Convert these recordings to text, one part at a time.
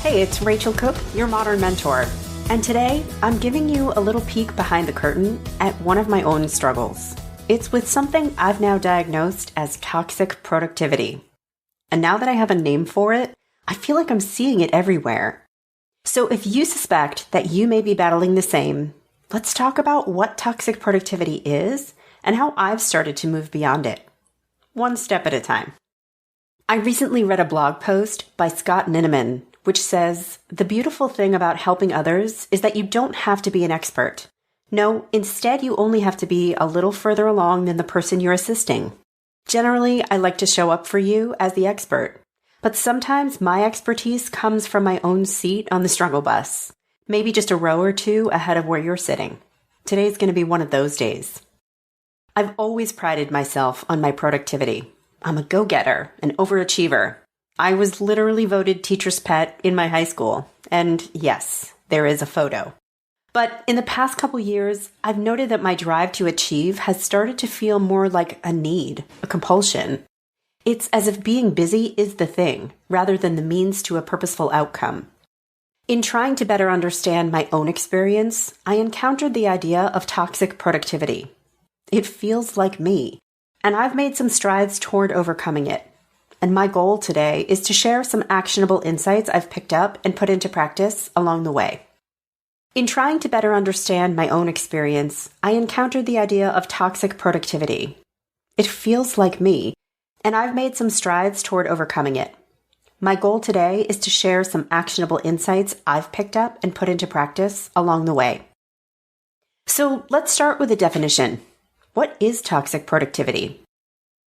Hey, it's Rachel Cooke, your modern mentor. And today, I'm giving you a little peek behind the curtain at one of my own struggles. It's with something I've now diagnosed as toxic productivity. And now that I have a name for it, I feel like I'm seeing it everywhere. So if you suspect that you may be battling the same, let's talk about what toxic productivity is and how I've started to move beyond it. One step at a time. I recently read a blog post by Scott Ninneman, which says, "The beautiful thing about helping others is that you don't have to be an expert. No, instead you only have to be a little further along than the person you're assisting. Generally, I like to show up for you as the expert, but sometimes my expertise comes from my own seat on the struggle bus, maybe just a row or two ahead of where you're sitting. Today's going to be one of those days." I've always prided myself on my productivity. I'm a go-getter, an overachiever. I was literally voted teacher's pet in my high school. And yes, there is a photo. But in the past couple years, I've noted that my drive to achieve has started to feel more like a need, a compulsion. It's as if being busy is the thing, rather than the means to a purposeful outcome. In trying to better understand my own experience, I encountered the idea of toxic productivity. It feels like me, and I've made some strides toward overcoming it. And my goal today is to share some actionable insights I've picked up and put into practice along the way. In trying to better understand my own experience, I encountered the idea of toxic productivity. It feels like me, and I've made some strides toward overcoming it. My goal today is to share some actionable insights I've picked up and put into practice along the way. So let's start with a definition. What is toxic productivity?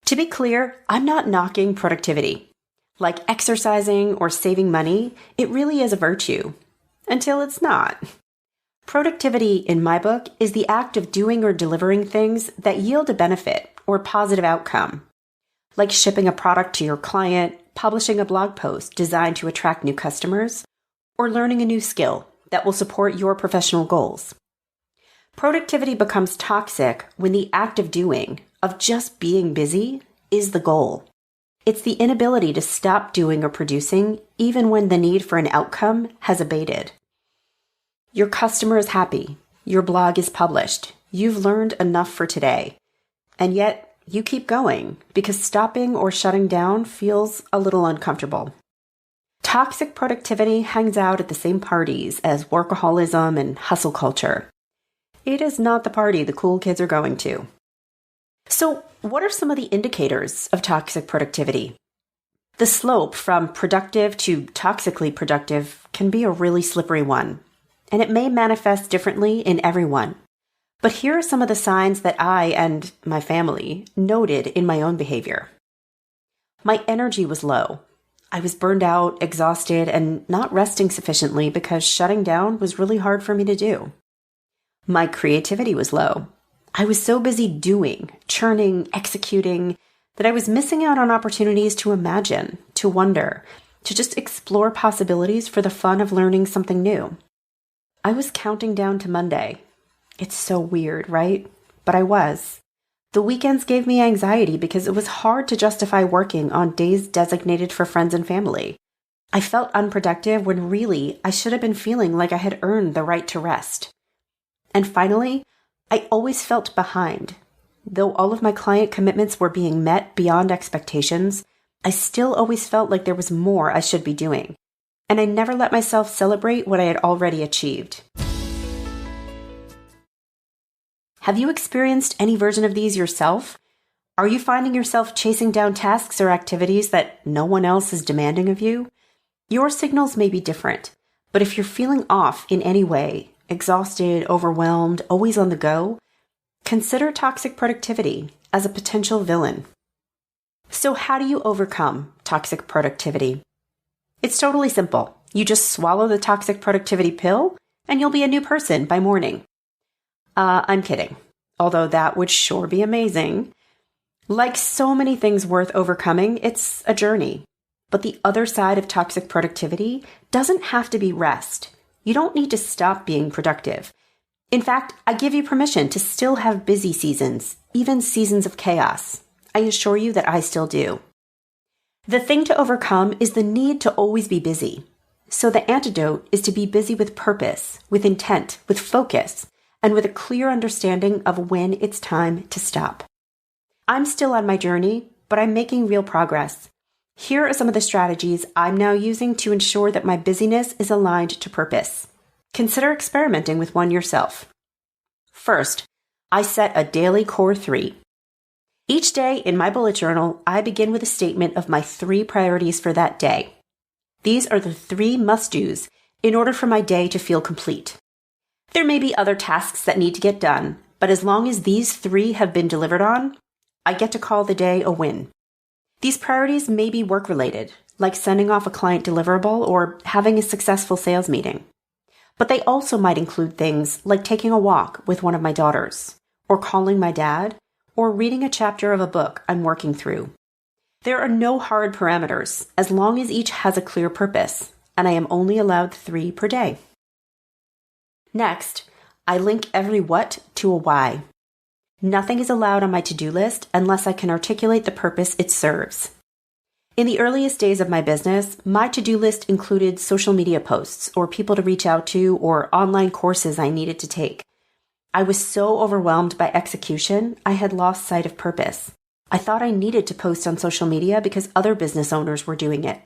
To be clear, I'm not knocking productivity. Like exercising or saving money, it really is a virtue. Until it's not. Productivity, in my book, is the act of doing or delivering things that yield a benefit or positive outcome. Like shipping a product to your client, publishing a blog post designed to attract new customers, or learning a new skill that will support your professional goals. Productivity becomes toxic when the act of doing, of just being busy, is the goal. It's the inability to stop doing or producing even when the need for an outcome has abated. Your customer is happy. Your blog is published. You've learned enough for today. And yet, you keep going because stopping or shutting down feels a little uncomfortable. Toxic productivity hangs out at the same parties as workaholism and hustle culture. It is not the party the cool kids are going to. So, what are some of the indicators of toxic productivity? The slope from productive to toxically productive can be a really slippery one, and it may manifest differently in everyone. But here are some of the signs that I and my family noted in my own behavior. My energy was low. I was burned out, exhausted, and not resting sufficiently because shutting down was really hard for me to do. My creativity was low. I was so busy doing, churning, executing, that I was missing out on opportunities to imagine, to wonder, to just explore possibilities for the fun of learning something new. I was counting down to Monday. It's so weird, right? But I was. The weekends gave me anxiety because it was hard to justify working on days designated for friends and family. I felt unproductive when really I should have been feeling like I had earned the right to rest. And finally, I always felt behind. Though all of my client commitments were being met beyond expectations, I still always felt like there was more I should be doing. And I never let myself celebrate what I had already achieved. Have you experienced any version of these yourself? Are you finding yourself chasing down tasks or activities that no one else is demanding of you? Your signals may be different, but if you're feeling off in any way, exhausted, overwhelmed, always on the go, consider toxic productivity as a potential villain. So how do you overcome toxic productivity? It's totally simple. You just swallow the toxic productivity pill and you'll be a new person by morning. I'm kidding, although that would sure be amazing. Like so many things worth overcoming, it's a journey. But the other side of toxic productivity doesn't have to be rest. You don't need to stop being productive. In fact, I give you permission to still have busy seasons, even seasons of chaos. I assure you that I still do. The thing to overcome is the need to always be busy. So the antidote is to be busy with purpose, with intent, with focus, and with a clear understanding of when it's time to stop. I'm still on my journey, but I'm making real progress. Here are some of the strategies I'm now using to ensure that my busyness is aligned to purpose. Consider experimenting with one yourself. First, I set a daily core 3. Each day in my bullet journal, I begin with a statement of my 3 priorities for that day. These are the 3 must-dos in order for my day to feel complete. There may be other tasks that need to get done, but as long as these 3 have been delivered on, I get to call the day a win. These priorities may be work-related, like sending off a client deliverable or having a successful sales meeting. But they also might include things like taking a walk with one of my daughters, or calling my dad, or reading a chapter of a book I'm working through. There are no hard parameters, as long as each has a clear purpose, and I am only allowed 3 per day. Next, I link every what to a why. Nothing is allowed on my to-do list unless I can articulate the purpose it serves. In the earliest days of my business, my to-do list included social media posts or people to reach out to or online courses I needed to take. I was so overwhelmed by execution, I had lost sight of purpose. I thought I needed to post on social media because other business owners were doing it.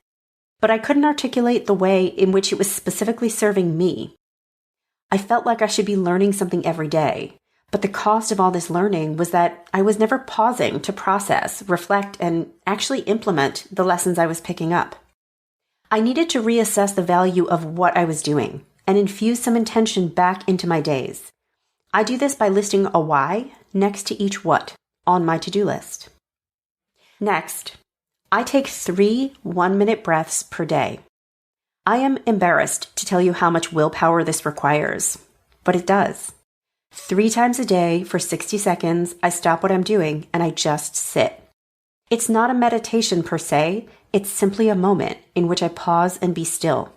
But I couldn't articulate the way in which it was specifically serving me. I felt like I should be learning something every day. But the cost of all this learning was that I was never pausing to process, reflect, and actually implement the lessons I was picking up. I needed to reassess the value of what I was doing and infuse some intention back into my days. I do this by listing a why next to each what on my to-do list. Next, I take 3 one-minute breaths per day. I am embarrassed to tell you how much willpower this requires, but it does. 3 times a day for 60 seconds, I stop what I'm doing and I just sit. It's not a meditation per se, it's simply a moment in which I pause and be still.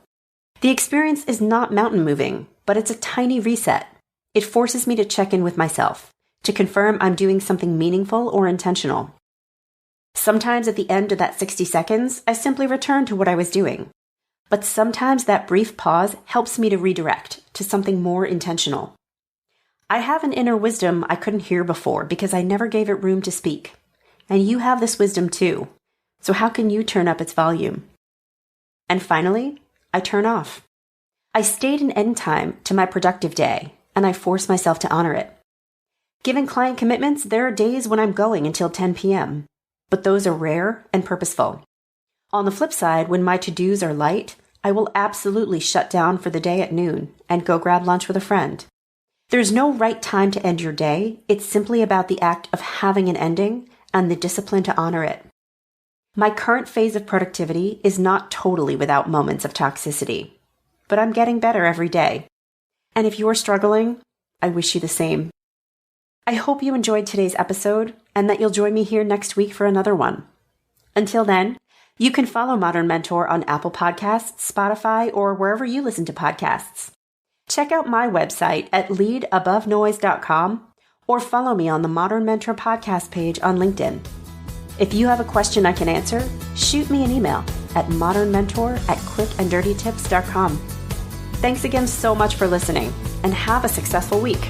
The experience is not mountain moving, but it's a tiny reset. It forces me to check in with myself, to confirm I'm doing something meaningful or intentional. Sometimes at the end of that 60 seconds, I simply return to what I was doing. But sometimes that brief pause helps me to redirect to something more intentional. I have an inner wisdom I couldn't hear before because I never gave it room to speak. And you have this wisdom too. So how can you turn up its volume? And finally, I turn off. I stayed an end time to my productive day, and I force myself to honor it. Given client commitments, there are days when I'm going until 10 p.m., but those are rare and purposeful. On the flip side, when my to-dos are light, I will absolutely shut down for the day at noon and go grab lunch with a friend. There's no right time to end your day. It's simply about the act of having an ending and the discipline to honor it. My current phase of productivity is not totally without moments of toxicity, but I'm getting better every day. And if you're struggling, I wish you the same. I hope you enjoyed today's episode and that you'll join me here next week for another one. Until then, you can follow Modern Mentor on Apple Podcasts, Spotify, or wherever you listen to podcasts. Check out my website at leadabovenoise.com or follow me on the Modern Mentor podcast page on LinkedIn. If you have a question I can answer, shoot me an email at modernmentor@quickanddirtytips.com. Thanks again so much for listening and have a successful week.